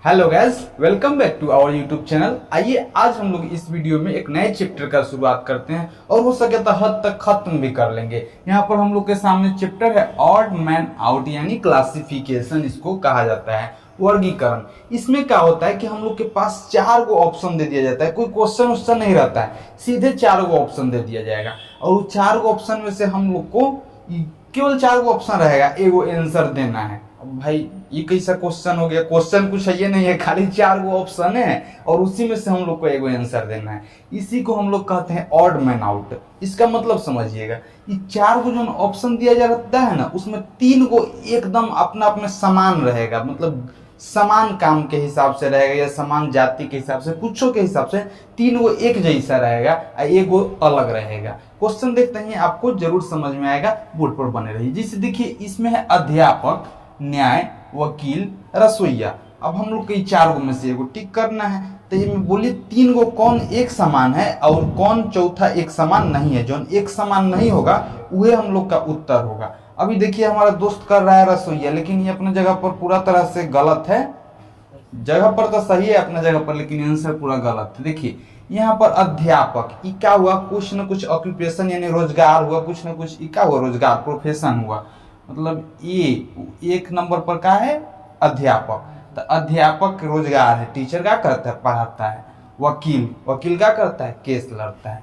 Hello guys, welcome back to our YouTube channel. आइए आज हम लोग इस वीडियो में एक नए चैप्टर का शुरुआत करते हैं और हो सके तो हद तक खत्म भी कर लेंगे। यहाँ पर हम लोग के सामने चैप्टर है ऑड मैन आउट, यानी क्लासिफिकेशन इसको कहा जाता है, वर्गीकरण। इसमें क्या होता है कि हम लोग के पास 4 गो ऑप्शन दे दिया जाता है, कोई क्वेश्चन नहीं रहता है, सीधे 4 गो ऑप्शन दे दिया जाएगा और 4 गो ऑप्शन में से हम लोग को केवल 4 गो ऑप्शन रहेगा, एगो आंसर देना है। अब भाई ये कैसा क्वेश्चन हो गया? क्वेश्चन कुछ है ये नहीं है, खाली 4 गो ऑप्शन है और उसी में से हम लोग को एगो आंसर देना है। इसी को हम लोग कहते हैं ऑड मैन आउट। इसका मतलब समझिएगा, ये 4 गो जो ऑप्शन दिया जाता है ना, उसमें 3 गो एकदम अपना आप में समान रहेगा, मतलब समान काम के हिसाब से रहेगा या समान जाति के हिसाब से, कुछों के हिसाब से 3 गो एक जैसा रहेगा और एक गो अलग रहेगा। क्वेश्चन देखते हैं, आपको जरूर समझ में आएगा, बोर्ड पर बने रहिए। जैसे देखिए इसमें है अध्यापक, न्याय, वकील, रसोईया। अब हम लोग के 4 गो में से एगो टिक करना है, तो ये में बोलिए 3 गो कौन एक समान है और कौन चौथा एक समान नहीं है। जो एक समान नहीं होगा वह हम लोग का उत्तर होगा। अभी देखिए हमारा दोस्त कर रहा है रसोईया, लेकिन ये अपने जगह पर पूरा तरह से गलत है। जगह पर तो सही है अपने जगह पर, लेकिन आंसर पूरा गलत है। देखिए यहाँ पर अध्यापक, ये क्या हुआ? कुछ न कुछ ऑक्यूपेशन यानी रोजगार हुआ, कुछ न कुछ क्या हुआ? रोजगार, प्रोफेशन हुआ। मतलब ये 1 नंबर पर क्या है? अध्यापक। तो अध्यापक रोजगार है, टीचर क्या करता है? पढ़ाता है। वकील, वकील क्या करता है? केस लड़ता है।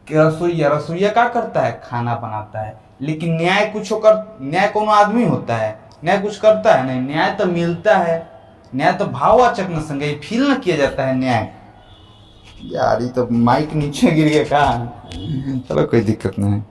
रसोईया, रसोईया क्या करता है? खाना बनाता है। लेकिन न्याय कुछ होकर, न्याय कौन आदमी होता है? न्याय कुछ करता है? नहीं, न्याय तो मिलता है। न्याय तो भाववाचक न संज्ञा, फील न किया जाता है न्याय। यार ये तो माइक नीचे गिर गया कहाँ? चलो कोई दिक्कत नहीं।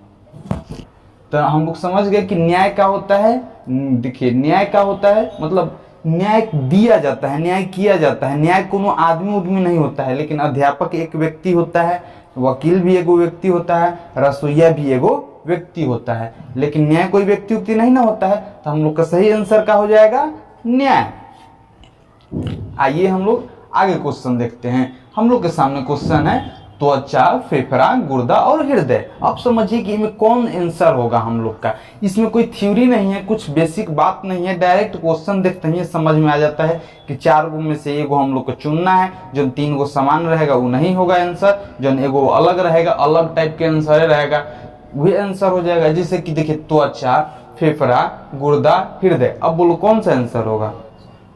तो हम लोग समझ गए कि न्याय क्या होता है। देखिए न्याय क्या होता है, मतलब न्याय दिया जाता है, न्याय किया जाता है। न्याय कोनो आदमी उदमी नहीं होता है, लेकिन अध्यापक एक व्यक्ति होता है, वकील भी एगो व्यक्ति होता है, रसोईया भी एगो व्यक्ति होता है। लेकिन न्याय कोई व्यक्ति उक्ति नहीं ना होता है, तो हम लोग का सही आंसर क्या हो जाएगा? न्याय। आइए हम लोग आगे क्वेश्चन देखते हैं। हम लोग के सामने क्वेश्चन है त्वचा, फेफड़ा, गुर्दा और हृदय। अब समझिए कि इनमें कौन आंसर होगा हम लोग का। इसमें कोई थ्योरी नहीं है, कुछ बेसिक बात नहीं है, डायरेक्ट क्वेश्चन देखते ही समझ में आ जाता है कि 4 गो में से एगो हम लोग को चुनना है। जो 3 गो समान रहेगा वो नहीं होगा आंसर, जो एगो अलग रहेगा, अलग टाइप के आंसर रहेगा, वही आंसर हो जाएगा। जैसे कि देखिए त्वचा, फेफड़ा, गुर्दा, हृदय। अब बोलो कौन सा आंसर होगा?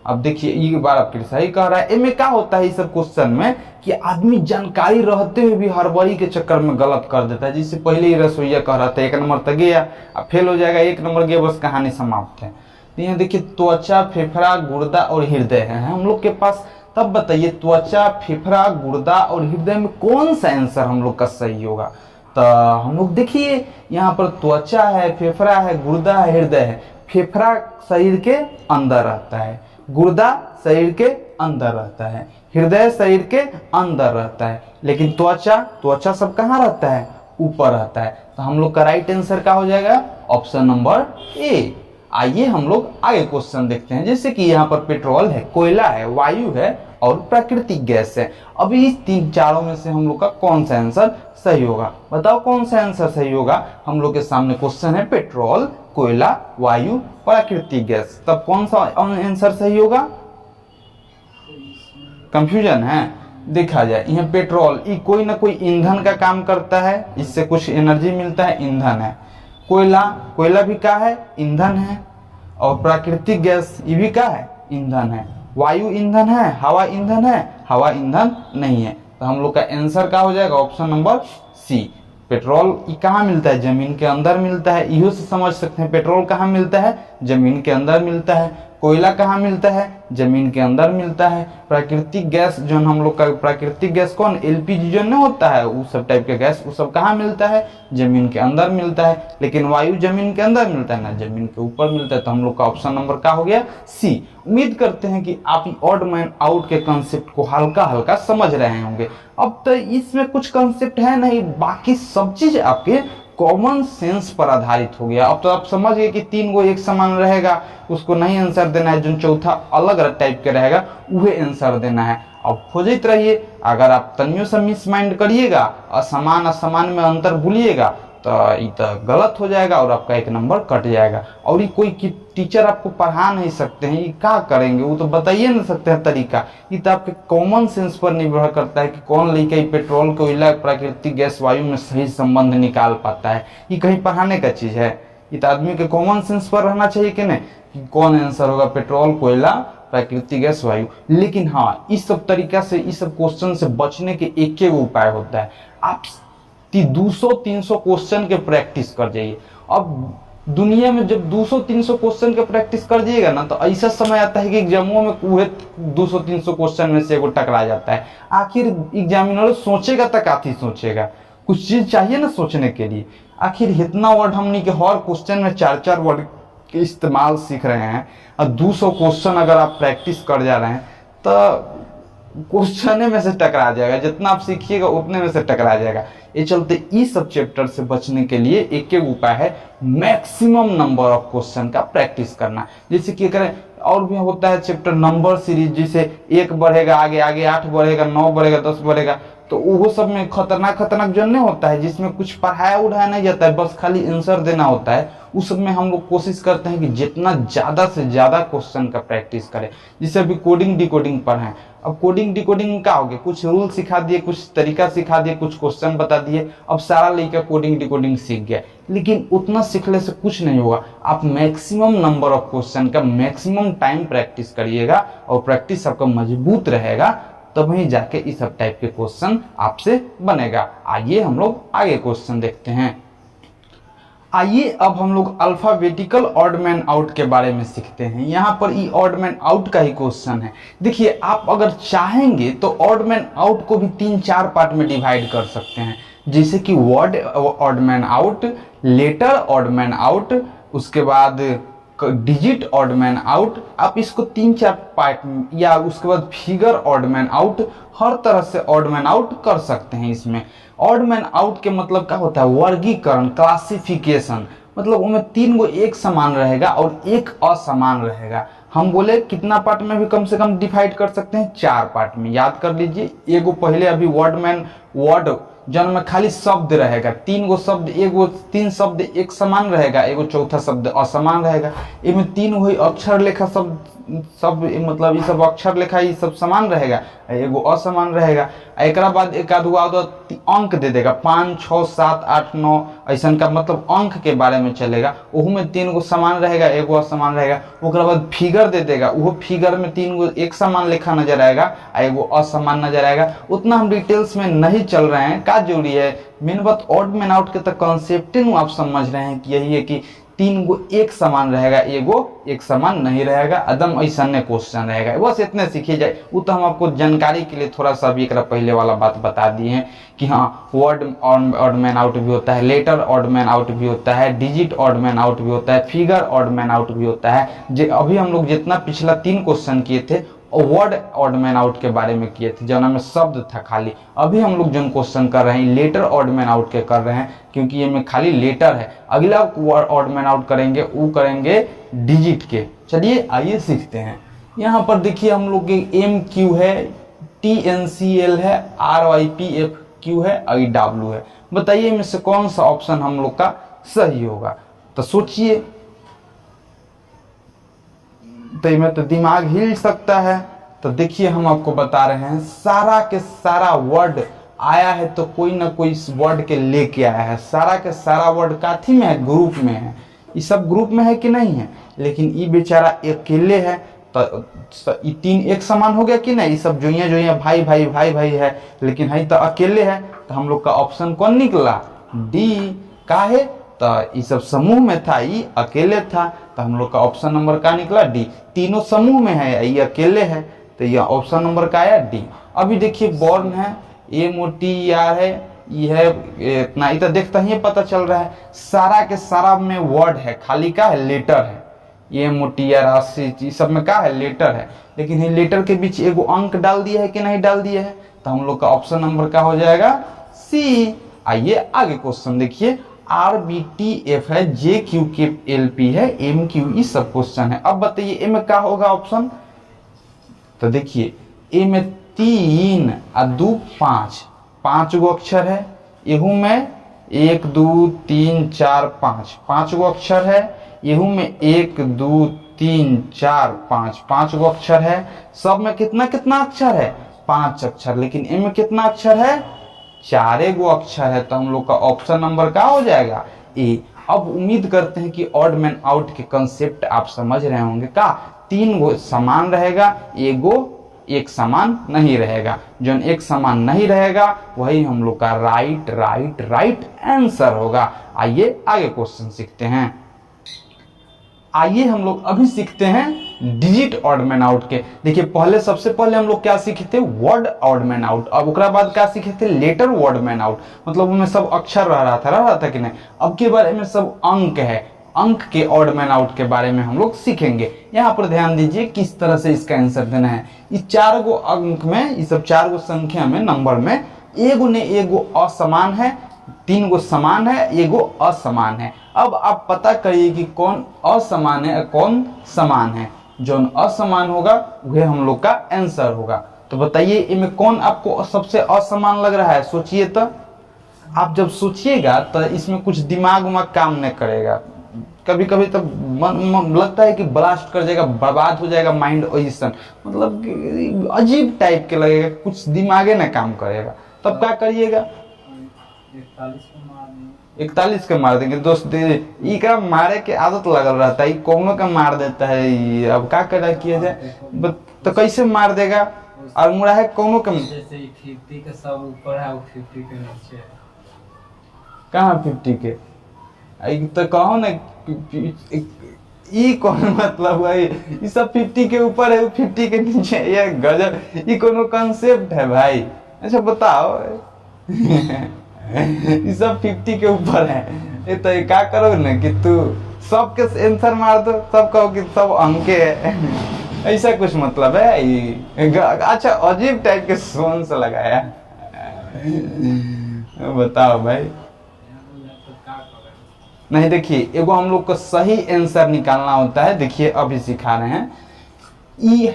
अब देखिए ये बार आपके लिए सही कह रहा है। इनमें क्या होता है इस सब क्वेश्चन में कि आदमी जानकारी रहते हुए भी हड़बड़ी के चक्कर में गलत कर देता है। जैसे पहले ही रसोईया कह रहा था 1 नंबर तक गया, अब फेल हो जाएगा, 1 नंबर गया, बस कहानी समाप्त है। तो यहाँ देखिए त्वचा, फेफड़ा, गुर्दा और हृदय है हम लोग के पास। तब बताइए त्वचा, फेफड़ा, गुर्दा और हृदय में कौन सा आंसर हम लोग का सही होगा? तो हम लोग देखिए यहाँ पर त्वचा है, फेफड़ा है, गुर्दा है, हृदय है। फेफड़ा शरीर के अंदर रहता है, गुर्दा शरीर के अंदर रहता है, हृदय शरीर के अंदर रहता है, लेकिन त्वचा, त्वचा सब कहाँ रहता है? ऊपर रहता है। तो हम लोग का राइट आंसर क्या हो जाएगा? Option number A. आइए हम लोग आगे क्वेश्चन देखते हैं। जैसे कि यहाँ पर पेट्रोल है, कोयला है, वायु है और प्राकृतिक गैस है। अभी इस 3-4 में से हम लोग का कौन सा आंसर सही होगा? बताओ कौन सा आंसर सही होगा? हम लोग के सामने क्वेश्चन है पेट्रोल, कोयला, वायु, प्राकृतिक गैस। तब कौन सा आंसर सही होगा? कंफ्यूजन है? देखा जाए यहाँ पेट्रोल, ये कोई ना कोई ईंधन का काम करता है, इससे कुछ एनर्जी मिलता है, ईंधन है। कोयला, कोयला भी क्या है? ईंधन है। और प्राकृतिक गैस ये भी क्या है? ईंधन है। वायु ईंधन है, हवा ईंधन है, हवा ईंधन नहीं है। तो हम लोग का आंसर क्या हो जाएगा? Option number C. पेट्रोल ये कहाँ मिलता है? जमीन के अंदर मिलता है। इहो से समझ सकते हैं पेट्रोल कहाँ मिलता है? जमीन के अंदर मिलता है। कोयला कहाँ मिलता है? जमीन के अंदर मिलता है। प्राकृतिक गैस जो हम लोग का, प्राकृतिक गैस कौन? एलपीजी जो नहीं होता है, वो सब टाइप के गैस, वो सब कहाँ मिलता है? जमीन के अंदर मिलता है। लेकिन वायु जमीन के अंदर मिलता है ना, जमीन के ऊपर मिलता है। तो हम लोग का ऑप्शन नंबर क्या हो गया? सी। उम्मीद करते हैं कि आप ऑड मैन आउट के कंसेप्ट को हल्का हल्का समझ रहे होंगे। अब तो इसमें कुछ कंसेप्ट है नहीं, बाकी सब चीज आपके कॉमन सेंस पर आधारित हो गया। अब तो आप समझ गए कि 3 गो एक समान रहेगा, उसको नहीं आंसर देना है। जो चौथा अलग टाइप के रहेगा वही आंसर देना है। अब खोजते रहिए। अगर आप तनियों से मिस माइंड करिएगा, असमान असमान में अंतर भूलिएगा, तो ये तो गलत हो जाएगा और आपका 1 नंबर कट जाएगा। और ये कोई टीचर आपको पढ़ा नहीं सकते हैं, ये क्या करेंगे, वो तो बताइए नहीं सकते हैं तरीका। ये तो आपके कॉमन सेंस पर निर्भर करता है कि कौन लड़का पेट्रोल कोयला प्राकृतिक गैस वायु में सही संबंध निकाल पाता है। ये कहीं पढ़ाने का चीज है, ये तो आदमी के कॉमन सेंस पर रहना चाहिए कि नहीं, कि कौन आंसर होगा, पेट्रोल कोयला प्राकृतिक गैस वायु। लेकिन हाँ, इस सब तरीका से, इस सब क्वेश्चन से बचने के एक ही उपाय होता है, आप 200-300 क्वेश्चन के प्रैक्टिस कर जाइए। अब दुनिया में जब 200-300 क्वेश्चन के प्रैक्टिस कर जाइएगा ना, तो ऐसा समय आता है कि एग्जामों में वह 200-300 क्वेश्चन में से एगो टकरा जाता है। आखिर एग्जामिनर सोचेगा तक काफी सोचेगा, कुछ चीज चाहिए ना सोचने के लिए। आखिर इतना वर्ड हमने के हर क्वेश्चन में 4-4 वर्ड के इस्तेमाल सीख रहे हैं, और 200 क्वेश्चन अगर आप प्रैक्टिस कर जा रहे हैं तो क्वेश्चन में से टकरा जाएगा, जितना आप सीखिएगा उतने में से टकरा जाएगा। ये चलते इस सब चैप्टर से बचने के लिए एक ही उपाय है, मैक्सिमम नंबर ऑफ क्वेश्चन का प्रैक्टिस करना। जैसे कि करें, और भी होता है चैप्टर नंबर सीरीज, जिसे 1 बढ़ेगा आगे आगे 8 बढ़ेगा 9 बढ़ेगा 10 बढ़ेगा, तो वो सब में खतरनाक जो नहीं होता है, जिसमें कुछ पढ़ाया उढ़ाया नहीं जाता है, बस खाली आंसर देना होता है। उस सब में हम लोग कोशिश करते हैं कि जितना ज़्यादा से ज़्यादा क्वेश्चन का प्रैक्टिस करें। जैसे अभी कोडिंग डिकोडिंग पढ़ें, अब कोडिंग डिकोडिंग में क्या हो गया, कुछ रूल सिखा दिए, कुछ तरीका सिखा दिए, कुछ क्वेश्चन बता दिए, अब सारा लड़का कोडिंग डिकोडिंग सीख गया। लेकिन उतना सीखने से कुछ नहीं होगा, आप मैक्सिमम नंबर ऑफ क्वेश्चन का मैक्सिमम टाइम प्रैक्टिस करिएगा, और प्रैक्टिस आपका मजबूत रहेगा, तब वहीं जाके इस सब टाइप के क्वेश्चन आपसे बनेगा। आइए हम लोग आगे क्वेश्चन देखते हैं। आइए अब हम लोग अल्फाबेटिकल ऑड मैन आउट के बारे में सीखते हैं। यहाँ पर ये ऑड मैन आउट का ही क्वेश्चन है। देखिए, आप अगर चाहेंगे तो ऑड मैन आउट को भी 3-4 पार्ट में डिवाइड कर सकते हैं, जैसे कि word odd man out, letter odd man out, उसके बाद डिजिट ऑड मैन आउट। आप इसको 3-4 पार्ट, या उसके बाद फिगर ऑड मैन आउट, हर तरह से ऑड मैन आउट कर सकते हैं। इसमें ऑड मैन आउट के मतलब क्या होता है, वर्गीकरण, क्लासिफिकेशन, मतलब उनमें 3 गो एक समान रहेगा और एक असमान रहेगा। हम बोले कितना पार्ट में भी कम से कम डिवाइड कर सकते हैं, 4 पार्ट में। याद कर लीजिए, एगो पहले अभी वर्ड जन में खाली शब्द रहेगा, 3 गो शब्द, एगो 3 शब्द एक समान रहेगा, एगो चौथा शब्द असमान रहेगा। इनमें 3 हुई अक्षर लेखा शब्द, मतलब ये सब अक्षर लेखा ये सब समान रहेगा, एगो असमान रहेगा। एक बाद एक आध अंक दे देगा, 5, 6, 7, 8, 9 ऐसा का, मतलब अंक के बारे में चलेगा। ओहू में 3 गो समान रहेगा, एगो असमान रहेगा। ओकरा बाद फिगर दे देगा, वो फिगर में 3 गो एक समान लेखा नजर आएगा, एगो असमान नजर आएगा। उतना हम डिटेल्स में नहीं चल रहे हैं, का जरूरी है। मेन बात ऑड मैन आउट के तक कॉन्सेप्ट आप समझ रहे हैं कि यही है कि 3 गो एक समान रहेगा, एगो एक समान नहीं रहेगा, एकदम ऐसा क्वेश्चन रहेगा। बस इतने सीखे जाए। वो तो हम आपको जानकारी के लिए थोड़ा सा भी एक पहले वाला बात बता दिए हैं कि हाँ, वर्ड ऑड मैन आउट भी होता है, लेटर ऑड मैन आउट भी होता है, डिजिट ऑड मैन आउट भी होता है, फिगर ऑड मैन आउट भी होता है। अभी हम लोग जितना पिछला 3 क्वेश्चन किए थे वर्ड ऑड मैन आउट के बारे में किए थे, जहाँ में शब्द था खाली। अभी हम लोग जो क्वेश्चन कर रहे हैं लेटर ऑड मैन आउट के कर रहे हैं, क्योंकि ये में खाली लेटर है। अगला ऑड मैन आउट करेंगे, वो करेंगे डिजिट के। चलिए आइए सीखते हैं। यहाँ पर देखिए हम लोग के MQ है, TNCL है, RYPFQ है, IW है। बताइए इनमें से कौन सा ऑप्शन हम लोग का सही होगा, तो सोचिए। तो इनमें तो दिमाग हिल सकता है। तो देखिए हम आपको बता रहे हैं, सारा के सारा वर्ड आया है तो कोई ना कोई इस वर्ड के लेके आया है। सारा के सारा वर्ड काथी में है, ग्रुप में है। ये सब ग्रुप में है कि नहीं है, लेकिन ये बेचारा अकेले है। तो ये 3 एक समान हो गया कि नहीं, ये सब जोइया भाई भाई भाई भाई है, लेकिन है तो अकेले है। तो हम लोग का ऑप्शन कौन निकला, D। का है, तो ये सब समूह में था, ये अकेले था, तो हम लोग का ऑप्शन नंबर का निकला D। तीनों समूह में है, ये अकेले है, तो ये ऑप्शन नंबर का आया D। अभी देखिए बॉर्न है, MOTR है, ये है इतना, इतना देखता ही पता चल रहा है। सारा के सारा में वर्ड है, खाली का है लेटर है। MOTR सब में का है, लेटर है। लेकिन ये लेटर के बीच एगो अंक डाल दिया है कि नहीं डाल दिया है, तो हम लोग का ऑप्शन नंबर का हो जाएगा C। आइए आगे क्वेश्चन देखिए। RBTF है, JQKLP है, MQ, ये सब क्वेश्चन है। अब बताइए ए में क्या होगा ऑप्शन, तो देखिए ए में 3 और 2 5 गो अक्षर है, एहू में 1 2 3 4 5, 5 गो अक्षर है। यहू में 1 2 3 4 5, 5 गो अक्षर है। सब में कितना कितना अक्षर है? 5 अक्षर। लेकिन इनमें कितना अक्षर है? 4 गो अक्षर है। तो हम लोग का ऑप्शन नंबर क्या हो जाएगा? ए। अब उम्मीद करते हैं कि ऑड मैन आउट के कंसेप्ट आप समझ रहे होंगे। का 3 गो समान रहेगा, एगो एक समान नहीं रहेगा। जो एक समान नहीं रहेगा वही हम लोग का राइट आंसर होगा। आइए आगे क्वेश्चन सीखते हैं। आइए हम लोग अभी सीखते हैं डिजिट ऑड मैन आउट के। देखिए पहले सबसे पहले हम लोग क्या सीखे थे? Word odd man out. अब उसके बाद क्या सीखे थे? Letter word man out. मतलब उनमें सब अक्षर रह रहा था कि नहीं। अब के बारे में सब अंक है, अंक के ऑड मैन आउट के बारे में हम लोग सीखेंगे। यहाँ पर ध्यान दीजिए किस तरह से इसका आंसर देना है। इस 4 गो अंक में, इस सब 4 गो संख्या में, नंबर में एगो ने एगो असमान है, 3 गो समान है, एगो असमान है। अब आप पता करिए कि कौन असमान है कौन समान है। जो असमान होगा वह हम लोग का आंसर होगा। तो बताइए इनमें कौन आपको सबसे असमान लग रहा है? सोचिए। तो आप जब सोचिएगा तो इसमें कुछ दिमाग उमाग काम नहीं करेगा। कभी कभी तो लगता है कि ब्लास्ट कर जाएगा, बर्बाद हो जाएगा माइंड। ओइसन मतलब अजीब टाइप के लगेगा, कुछ दिमागे ना काम करेगा। तब क्या करिएगा? 41 के मार देंगे दोस्त। इका मारे के आदत लगल रहता है, कौनो का मार देता है। अब क्या करा किया जाए? तो कैसे मार देगा? और मुड़ा है कौनो का, जैसे 50 के सब ऊपर है, 50 के नीचे है। कहाँ 50 के? तो कहो ना ई कौन मतलब है? ये सब 50 के ऊपर है, 50 के नीचे। ये गजब, ये कोनो कंसेप्ट है भाई? अच्छा बताओ। ये सब 50 के ऊपर है। ये तो क्या करो ना कि तू सबके आंसर मार दो, सब कहो कि सब अंके है। ऐसा कुछ मतलब है ये? अच्छा अजीब टाइप के सोन से लगाया। बताओ भाई। नहीं देखिए, एगो हम लोग को सही आंसर निकालना होता है। देखिए अभी सिखा रहे हैं। ये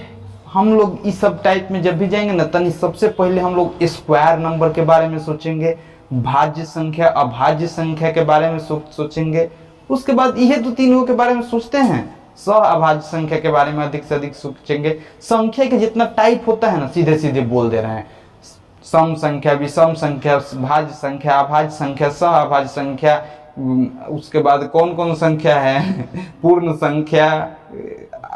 हम लोग इस सब टाइप में जब भी जाएंगे ना, तनी सबसे पहले हम लोग स्क्वायर नंबर के बारे में सोचेंगे, भाज्य संख्या अभाज्य संख्या के बारे में सोचेंगे। उसके बाद यह तो तीनों के बारे में सोचते हैं। अभाज्य संख्या के बारे में अधिक से अधिक सोचेंगे। संख्या के जितना टाइप होता है ना, सीधे सीधे बोल दे रहे हैं। सम संख्या, विषम संख्या, भाज्य संख्या, अभाज्य संख्या, अभाज्य संख्या। उसके बाद कौन कौन संख्या है? पूर्ण संख्या,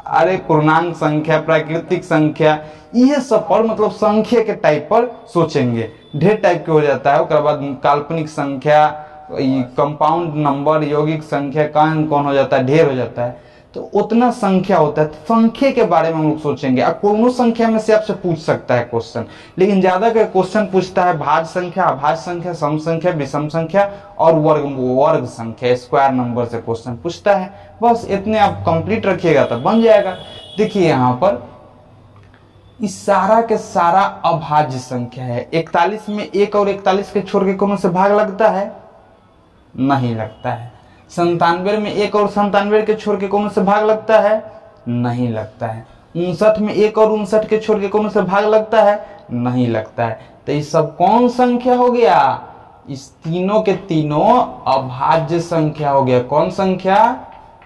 अरे पूर्णांक संख्या, प्राकृतिक संख्या। यह सब पर मतलब संख्या के टाइप पर सोचेंगे। ढेर टाइप के हो जाता है। उसके बाद काल्पनिक संख्या, कंपाउंड नंबर, यौगिक संख्या, कौन कौन हो जाता है, ढेर हो जाता है। तो उतना संख्या होता है। तो संख्या के बारे में हम लोग सोचेंगे। अब कोनो संख्या में से आपसे पूछ सकता है क्वेश्चन, लेकिन ज्यादा का क्वेश्चन पूछता है भाज्य संख्या, अभाज्य संख्या, सम संख्या, विषम संख्या और वर्ग संख्या, स्क्वायर नंबर से क्वेश्चन पूछता है। बस इतने आप कंप्लीट रखिएगा तो बन जाएगा। देखिए यहाँ पर इस सारा के सारा अभाज्य संख्या है। 41 में 1 और 41 के छोड़ के कोनो से भाग लगता है? नहीं लगता है। 97 में 1 और 97 के छोड़ के कौन से भाग लगता है? नहीं लगता है। 59 में 1 और 59 के छोड़ के कौन से भाग लगता है? नहीं लगता है। तो ये सब कौन संख्या हो गया? इस तीनों के तीनों अभाज्य संख्या हो गया। कौन संख्या?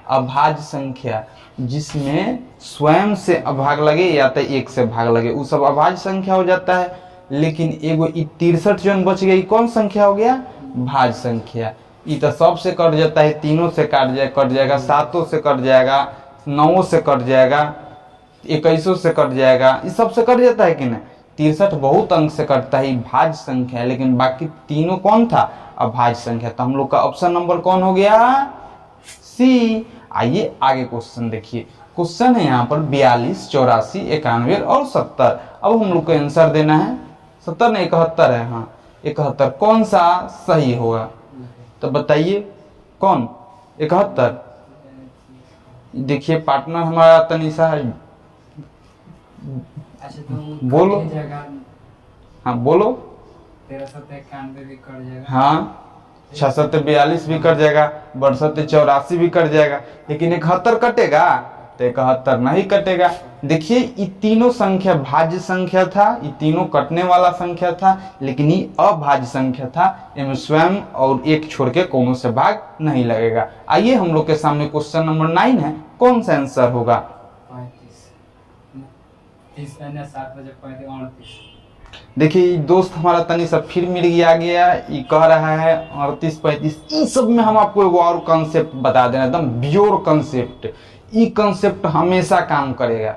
अभाज्य संख्या, जिसमें स्वयं से भाग लगे या तो 1 से भाग लगे, वो सब अभाज्य संख्या हो जाता है। लेकिन एगो 63 जो बच गई, कौन संख्या हो गया? भाज्य संख्या। ये तो सब से कट जाता है, 3 से कट जाएगा, 7 से कट जाएगा, 9 से कट जाएगा, 21 से कट जाएगा। ये सब से कट जाता है कि नहीं? 63 बहुत अंक से कटता है, भाज्य संख्या है। लेकिन बाकी तीनों कौन था? अभाज्य संख्या। तो हम लोग का ऑप्शन नंबर कौन हो गया? सी। आइए आगे क्वेश्चन देखिए। क्वेश्चन है यहाँ पर 42, 84, 91 और 70। अब हम लोग को आंसर देना है। 70 नहीं 71 है। हाँ 71। कौन सा सही होगा? तो बताइए कौन? 71। देखिए पार्टनर हमारा तनिषा है। अच्छा तो बोलो। हाँ बोलो। 1391 भी कट जाएगा। हाँ 66 42 भी कट जाएगा, 62 84 भी कट जाएगा, लेकिन 71 कटेगा? तो 71 नहीं कटेगा। देखिए ये तीनों संख्या भाज्य संख्या था, ये तीनों कटने वाला संख्या था, लेकिन ये अभाज्य संख्या था, इनमें स्वयं और एक छोड़ के कोनो से भाग नहीं लगेगा। आइए हम लोग के सामने क्वेश्चन नंबर 9 है, कौन सा आंसर होगा? 35 30 अन्य 7 बजे 35 38। देखिए दोस्त हमारा तनी सा फिर मिल गया, ये कह रहा है 38 35। इस सब में हम आपको एक और कंसेप्ट बता देना, एकदम प्योर कंसेप्ट। ये कंसेप्ट हमेशा काम करेगा।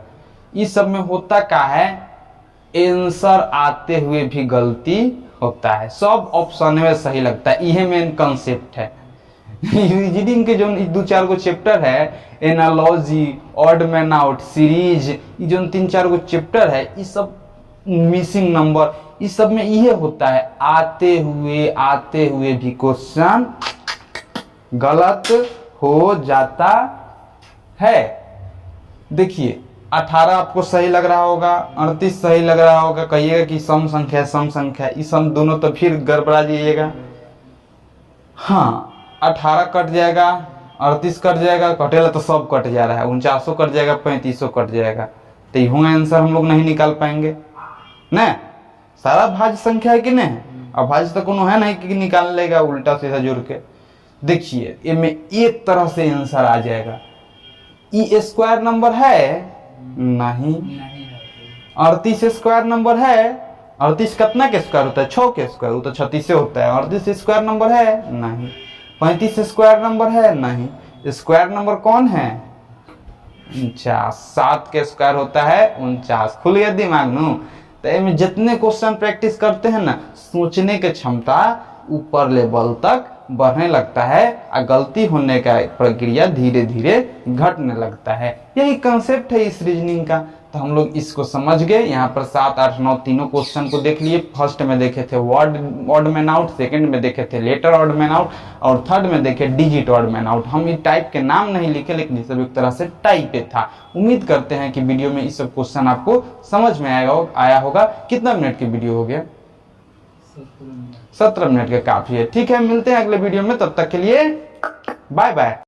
इस सब में होता क्या है, आंसर आते हुए भी गलती होता है, सब ऑप्शन में सही लगता है, यही मेन कंसेप्ट है। रीजनिंग के जो 2-4 गो चैप्टर है, analogy, odd man out, series, ये जो 3-4 गो चैप्टर है, ये सब मिसिंग नंबर, इस सब में ये होता है, आते हुए भी क्वेश्चन गलत हो जाता है। देखिए 18 आपको सही लग रहा होगा, 38 सही लग रहा होगा, कहिएगा कि सम संख्या, ये सम दोनों तो फिर गड़बड़ा जाइएगा। हाँ 18 कट जाएगा, 38 कट जाएगा, कटेला तो सब कट जा रहा है, 49 कट जाएगा, 35 कट जाएगा, तो यूं आंसर हम लोग नहीं निकाल पाएंगे न। सारा भाज्य संख्या है कि नहीं, अभाज्य तो कोनो है नहीं कि निकाल लेगा उल्टा सीधा जोड़ के। देखिए इनमें एक तरह से आंसर आ जाएगा। ई स्क्वायर नंबर है नहीं, 38 स्क्वायर नंबर है, 38 कितना के स्क्वायर होता है, 6 के स्क्वायर, वो तो 36 होता है। 38 स्क्वायर नंबर है नहीं। 35 स्क्वायर नंबर है नहीं। स्क्वायर नंबर कौन है, 49। 7 के स्क्वायर होता है 49। खुल गया दिमाग नु। तो इनमें जितने क्वेश्चन प्रैक्टिस करते हैं ना, सोचने की क्षमता ऊपर लेवल तक बढ़ने लगता है और गलती होने का प्रक्रिया धीरे धीरे घटने लगता है। यही कंसेप्ट है इस रीजनिंग का। तो हम लोग इसको समझ गए। यहाँ पर 7, 8, 9 तीनों क्वेश्चन को देख लिए। फर्स्ट में देखे थे ऑड मैन आउट, सेकंड में देखे थे लेटर ऑड मैन आउट, और थर्ड में देखे डिजिट ऑड मैन आउट। हम ये टाइप के नाम नहीं लिखे, लेकिन ये सब एक तरह से टाइप था। उम्मीद करते हैं कि वीडियो में इस सब क्वेश्चन आपको समझ में आया होगा। कितना मिनट की वीडियो हो गया? 17 मिनट का काफी है। ठीक है, मिलते हैं अगले वीडियो में, तब तक के लिए बाय बाय।